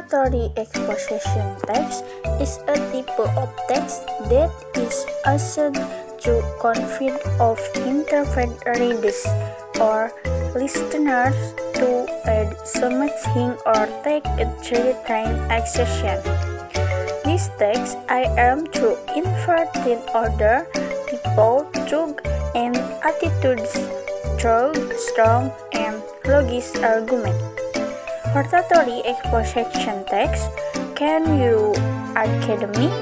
Hortatory exposition text is a type of text that is used to convey of interpret readers or listeners to add something or take a certain action. This text I am to inverted order people took and attitudes through strong and logic argument. Hortatory exposition text can use academic,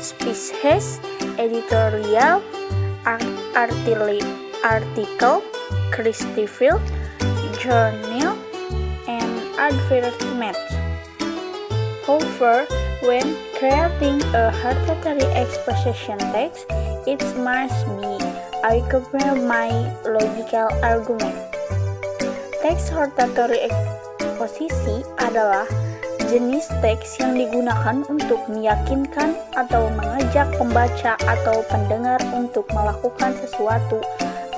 species, editorial, article, critical, journal, and advertisement. However, when creating a hortatory exposition text, it must be accompanied by logical argument. Teks hortatory eksposisi adalah jenis teks yang digunakan untuk meyakinkan atau mengajak pembaca atau pendengar untuk melakukan sesuatu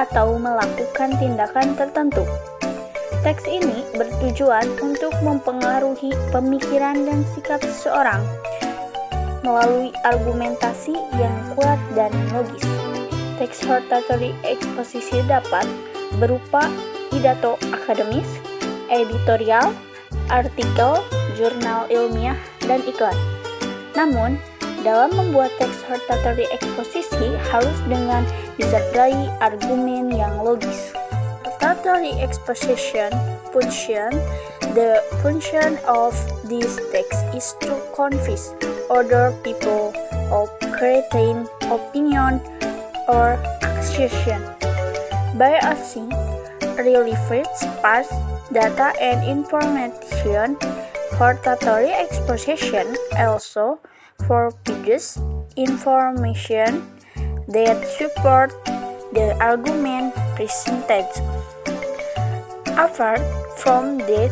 atau melakukan tindakan tertentu. Teks ini bertujuan untuk mempengaruhi pemikiran dan sikap seseorang melalui argumentasi yang kuat dan logis. Teks hortatory eksposisi dapat berupa pidato akademis, editorial, artikel, jurnal ilmiah, dan iklan. Namun, dalam membuat teks hortatory eksposisi harus dengan disertai argumen yang logis. Hortatory exposition function. The function of this text is to convince other people of creating opinion or action by using relevant facts, data, and information. Hortatory exposition also provides information that support the argument presented. Apart from that,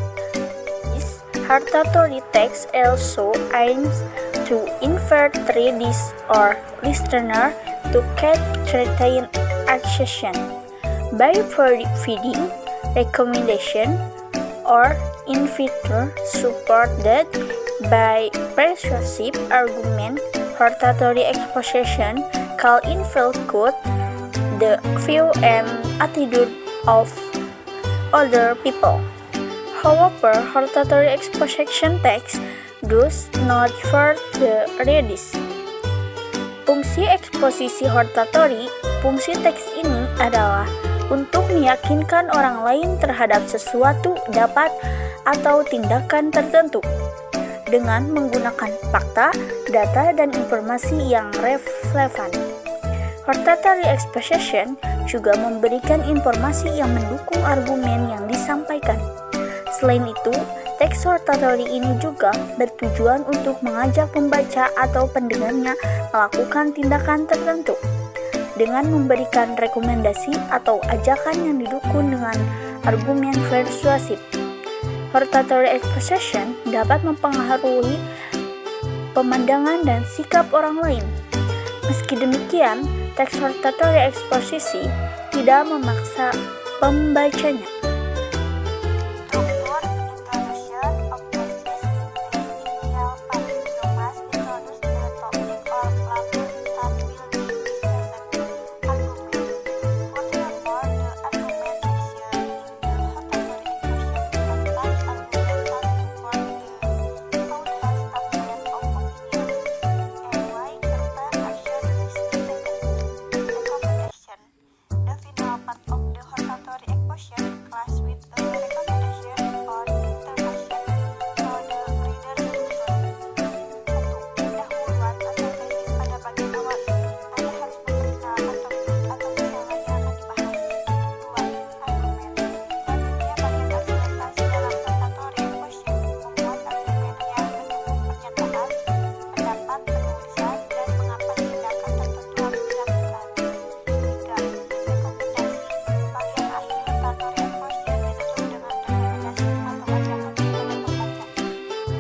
this hortatory text also aims to invert readers or listener to get certain action by providing recommendation or inviter supported by persuasive argument. Hortatory exposition can infiltrate the view and attitude of other people. However, hortatory exposition text does not hurt the readers. Fungsi eksposisi hortatory. Fungsi teks ini adalah untuk meyakinkan orang lain terhadap sesuatu dapat atau tindakan tertentu dengan menggunakan fakta, data, dan informasi yang relevan. Hortatory exposition juga memberikan informasi yang mendukung argumen yang disampaikan. Selain itu, teks hortatory ini juga bertujuan untuk mengajak pembaca atau pendengarnya melakukan tindakan tertentu dengan memberikan rekomendasi atau ajakan yang didukung dengan argumen persuasif. Hortatory exposition dapat mempengaruhi pemandangan dan sikap orang lain. Meski demikian, teks hortatory eksposisi tidak memaksa pembacanya.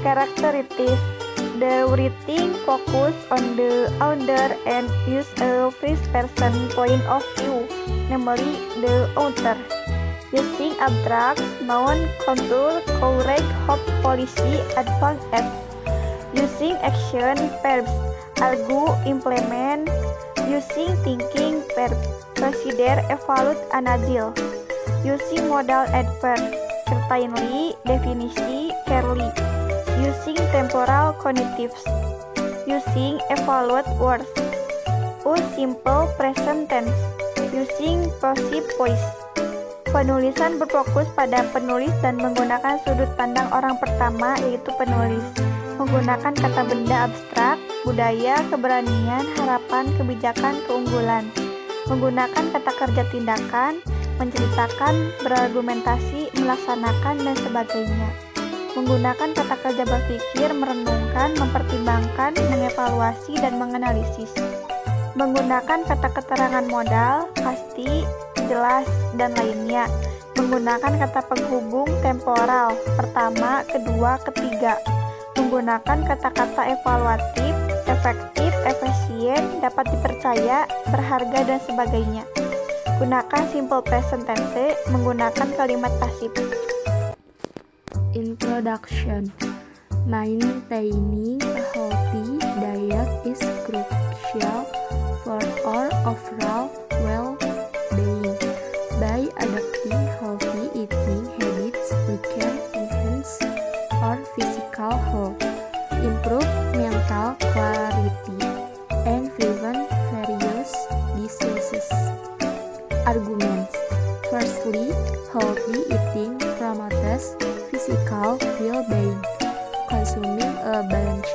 Characteristics. The writing focus on the author and use a first-person point of view, namely the author. using abstract noun contour correct hope policy advance as using action verbs argue implement using thinking verb consider evaluate analyze using modal adverb certainly definisi carefully using temporal conectives using evaluate words simple present tense using passive voice. Penulisan berfokus pada penulis dan menggunakan sudut pandang orang pertama yaitu penulis. Menggunakan kata benda abstrak, budaya, keberanian, harapan, kebijakan, keunggulan. Menggunakan kata kerja tindakan, menceritakan, berargumentasi, melaksanakan, dan sebagainya. Menggunakan kata kerja berpikir, merenungkan, mempertimbangkan, mengevaluasi, dan menganalisis. Menggunakan kata keterangan modal, pasti, jelas, dan lainnya. Menggunakan kata penghubung temporal, pertama, kedua, ketiga. Menggunakan kata-kata evaluatif, efektif, efisien, dapat dipercaya, berharga, dan sebagainya. Gunakan simple present tense, menggunakan kalimat pasif. Introduction. Maintaining a healthy diet is crucial for our overall well-being. By adopting healthy eating habits, we can enhance our physical health, improve mental clarity, and prevent various diseases. Arguments. Firstly, healthy eating promotes physical well-being. Consuming a balanced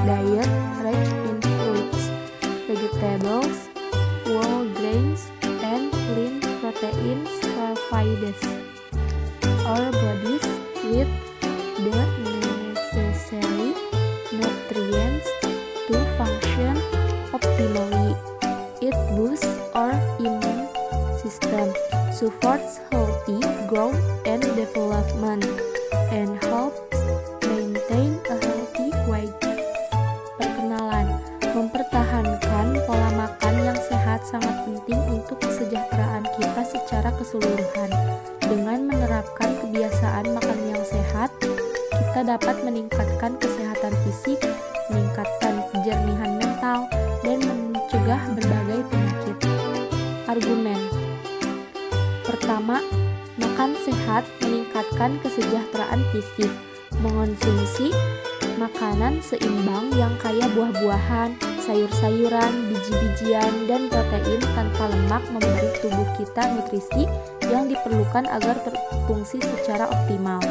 diet rich in fruits, vegetables, whole grains, and lean proteins provides our bodies with the necessary nutrients to function optimally. It boosts our immune system, supports healthy growth and development, and helps maintain a healthy weight. Perkenalan. Mempertahankan pola makan yang sehat sangat penting untuk kesejahteraan kita secara keseluruhan. Dengan menerapkan kebiasaan makan yang sehat, kita dapat meningkatkan kesehatan fisik, meningkatkan kejernihan mental, dan mencegah berbagai penyakit. Argumen. Pertama, makan sehat meningkatkan kesejahteraan fisik. Mengonsumsi makanan seimbang yang kaya buah-buahan, sayur-sayuran, biji-bijian, dan protein tanpa lemak memberi tubuh kita nutrisi yang diperlukan agar berfungsi secara optimal.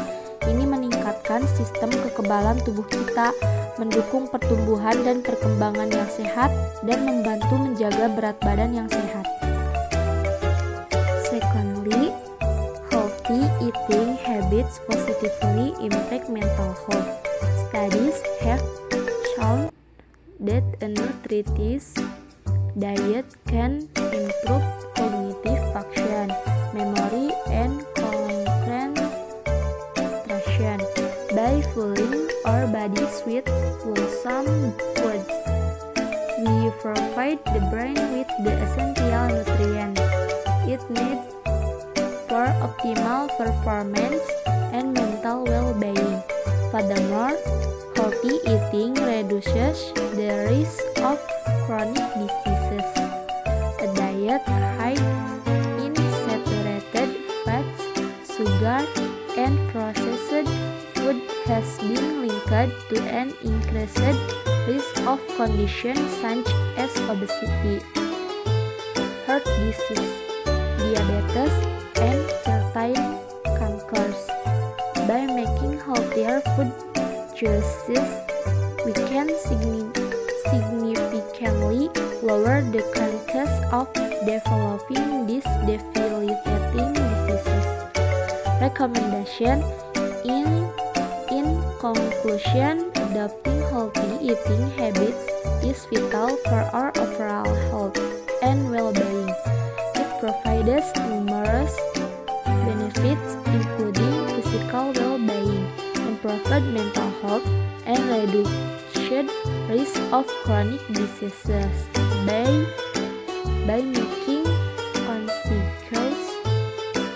Ini meningkatkan sistem kekebalan tubuh kita, mendukung pertumbuhan dan perkembangan yang sehat, dan membantu menjaga berat badan yang sehat. Secondly, healthy eating habits positively impact mental health. Studies have shown that a nutritious diet can improve cognitive function, memory, and concentration by filling our bodies with wholesome foods. We provide the brain with the essential nutrients it needs for optimal performance and mental well-being. Furthermore, healthy eating reduces the risk of chronic diseases. A diet high in saturated fats, sugar, and processed food has been linked to an increased risk of conditions such as obesity, heart disease, diabetes, and certain cancers. By making healthier food choices, we can significantly lower the chances of developing these debilitating diseases. Recommendation. In conclusion, adopting healthy eating habits is vital for our overall health and well-being. It provides numerous benefits including physical well-being, improved mental health, and reduced risk of chronic diseases. By making conscious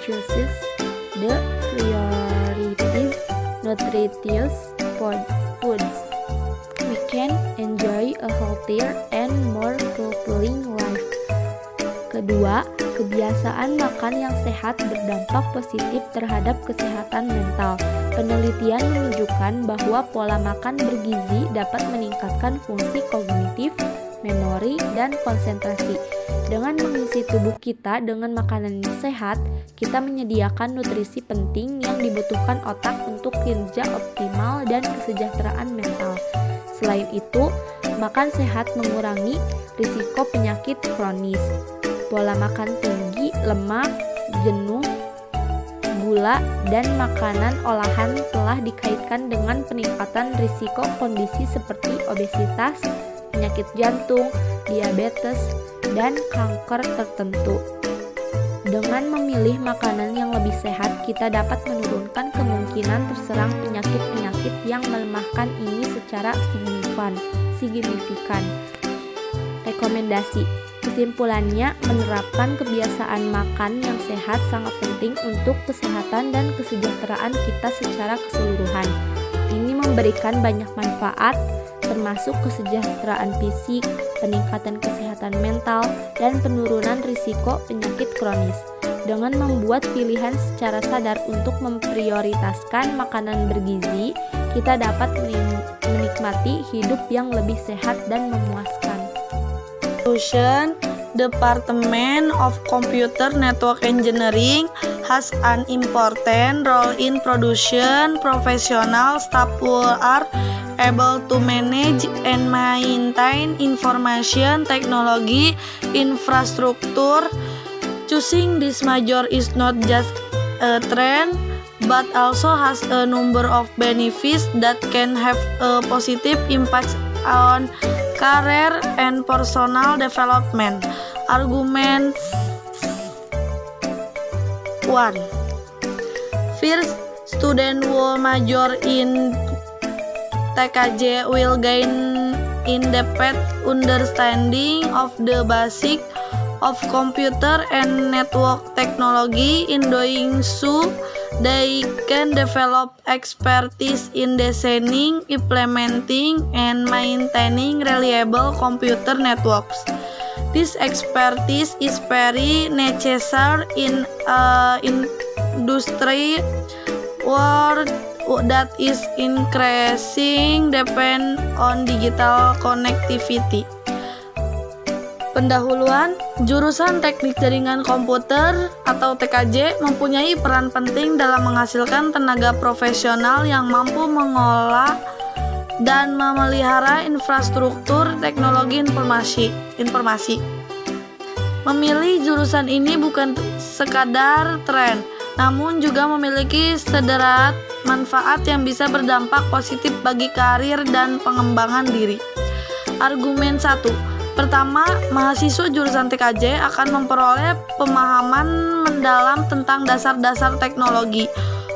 choices nutritious foods, we can enjoy a healthier and more fulfilling life. Kedua, kebiasaan makan yang sehat berdampak positif terhadap kesehatan mental. Penelitian menunjukkan bahwa pola makan bergizi dapat meningkatkan fungsi kognitif, memori, dan konsentrasi. Dengan mengisi tubuh kita dengan makanan yang sehat, kita menyediakan nutrisi penting yang dibutuhkan otak untuk kinerja optimal dan kesejahteraan mental. Selain itu, makan sehat mengurangi risiko penyakit kronis. Pola makan tinggi lemak, jenuh, gula, dan makanan olahan telah dikaitkan dengan peningkatan risiko kondisi seperti obesitas, penyakit jantung, diabetes, dan kanker tertentu. Dengan memilih makanan yang lebih sehat, kita dapat menurunkan kemungkinan terserang penyakit-penyakit yang melemahkan ini secara signifikan. Rekomendasi. Kesimpulannya, menerapkan kebiasaan makan yang sehat sangat penting untuk kesehatan dan kesejahteraan kita secara keseluruhan. Ini memberikan banyak manfaat, termasuk kesejahteraan fisik, peningkatan kesehatan mental, dan penurunan risiko penyakit kronis. Dengan membuat pilihan secara sadar untuk memprioritaskan makanan bergizi, kita dapat menikmati hidup yang lebih sehat dan memuaskan. Department of Computer Network Engineering has an important role in production. Professional staff who are able to manage and maintain information technology infrastructure. Choosing this major is not just a trend, but also has a number of benefits that can have a positive impact on career and personal development. Argument 1. First, student who major in TKJ will gain in-depth understanding of the basics of computer and network technology. In doing so, they can develop expertise in designing, implementing, and maintaining reliable computer networks. This expertise is very necessary in an industry world that is increasing depend on digital connectivity. Pendahuluan, jurusan Teknik Jaringan Komputer atau TKJ mempunyai peran penting dalam menghasilkan tenaga profesional yang mampu mengolah dan memelihara infrastruktur teknologi informasi. Memilih jurusan ini bukan sekadar tren, namun juga memiliki sederhana manfaat yang bisa berdampak positif bagi karir dan pengembangan diri. Argumen 1. Pertama, mahasiswa jurusan TKJ akan memperoleh pemahaman mendalam tentang dasar-dasar teknologi,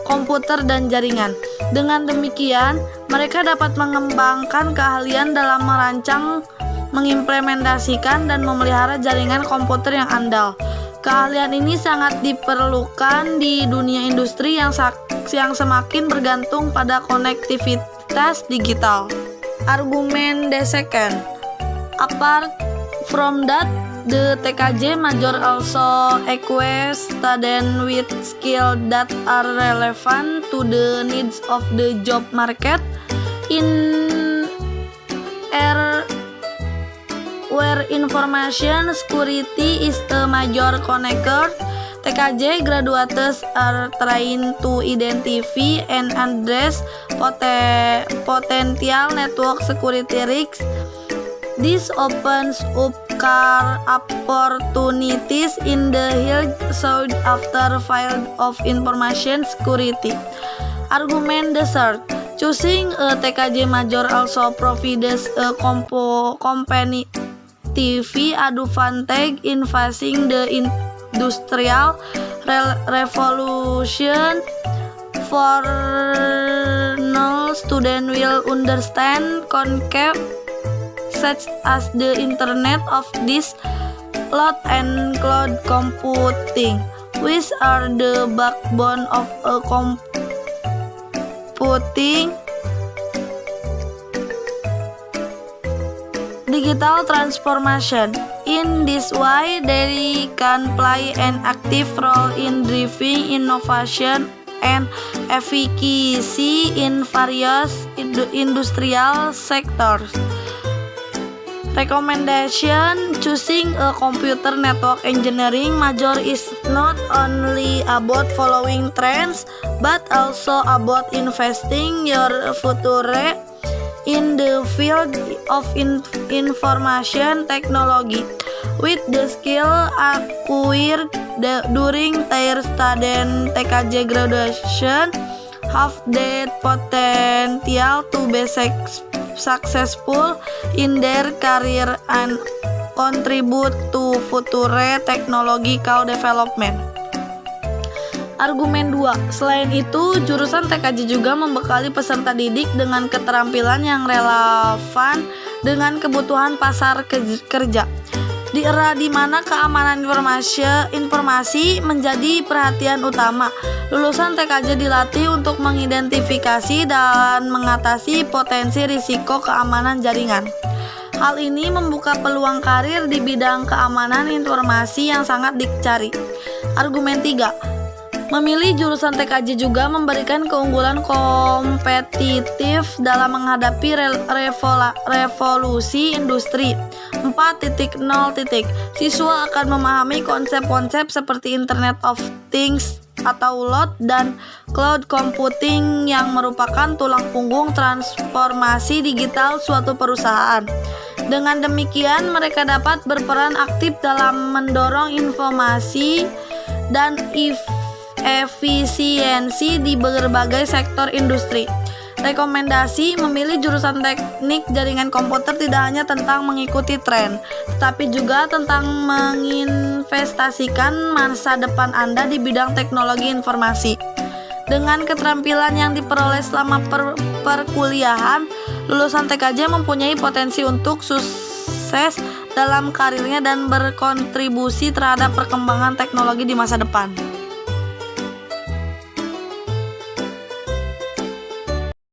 komputer, dan jaringan. Dengan demikian, mereka dapat mengembangkan keahlian dalam merancang, mengimplementasikan, dan memelihara jaringan komputer yang andal. Keahlian ini sangat diperlukan di dunia industri yang semakin bergantung pada konektivitas digital. Argumen the second. Apart from that, the TKJ major also equips students with skills that are relevant to the needs of the job market. In era where information security is a major concern, TKJ graduates are trained to identify and address potential network security risks. This opens up career opportunities in the field sought after field of information security. Argument the third. Choosing a TKJ major also provides a competitive advantage in facing the industrial revolution. For now, students will understand concepts such as the Internet of Things and cloud computing, which are the backbone of a computer computing, digital transformation. In this way, they can play an active role in driving innovation and efficacy in various industrial sectors. Recommendation: choosing a computer network engineering major is not only about following trends, but also about investing your future in the field of information technology. With the skill acquired during their student TKJ graduation, have the potential to be successful in their career and contribute to future technological development. Argumen 2. Selain itu, jurusan TKJ juga membekali peserta didik dengan keterampilan yang relevan dengan kebutuhan pasar kerja. Di era di mana keamanan informasi menjadi perhatian utama, lulusan TKJ dilatih untuk mengidentifikasi dan mengatasi potensi risiko keamanan jaringan. Hal ini membuka peluang karir di bidang keamanan informasi yang sangat dicari. Argumen 3. Memilih jurusan TKJ juga memberikan keunggulan kompetitif dalam menghadapi revolusi industri 4.0. Siswa akan memahami konsep-konsep seperti Internet of Things atau IoT dan cloud computing yang merupakan tulang punggung transformasi digital suatu perusahaan. Dengan demikian, mereka dapat berperan aktif dalam mendorong informasi dan efisiensi di berbagai sektor industri. Rekomendasi: memilih jurusan teknik jaringan komputer tidak hanya tentang mengikuti tren, tetapi juga tentang menginvestasikan masa depan Anda di bidang teknologi informasi. Dengan keterampilan yang diperoleh selama perkuliahan, lulusan TKJ mempunyai potensi untuk sukses dalam karirnya dan berkontribusi terhadap perkembangan teknologi di masa depan.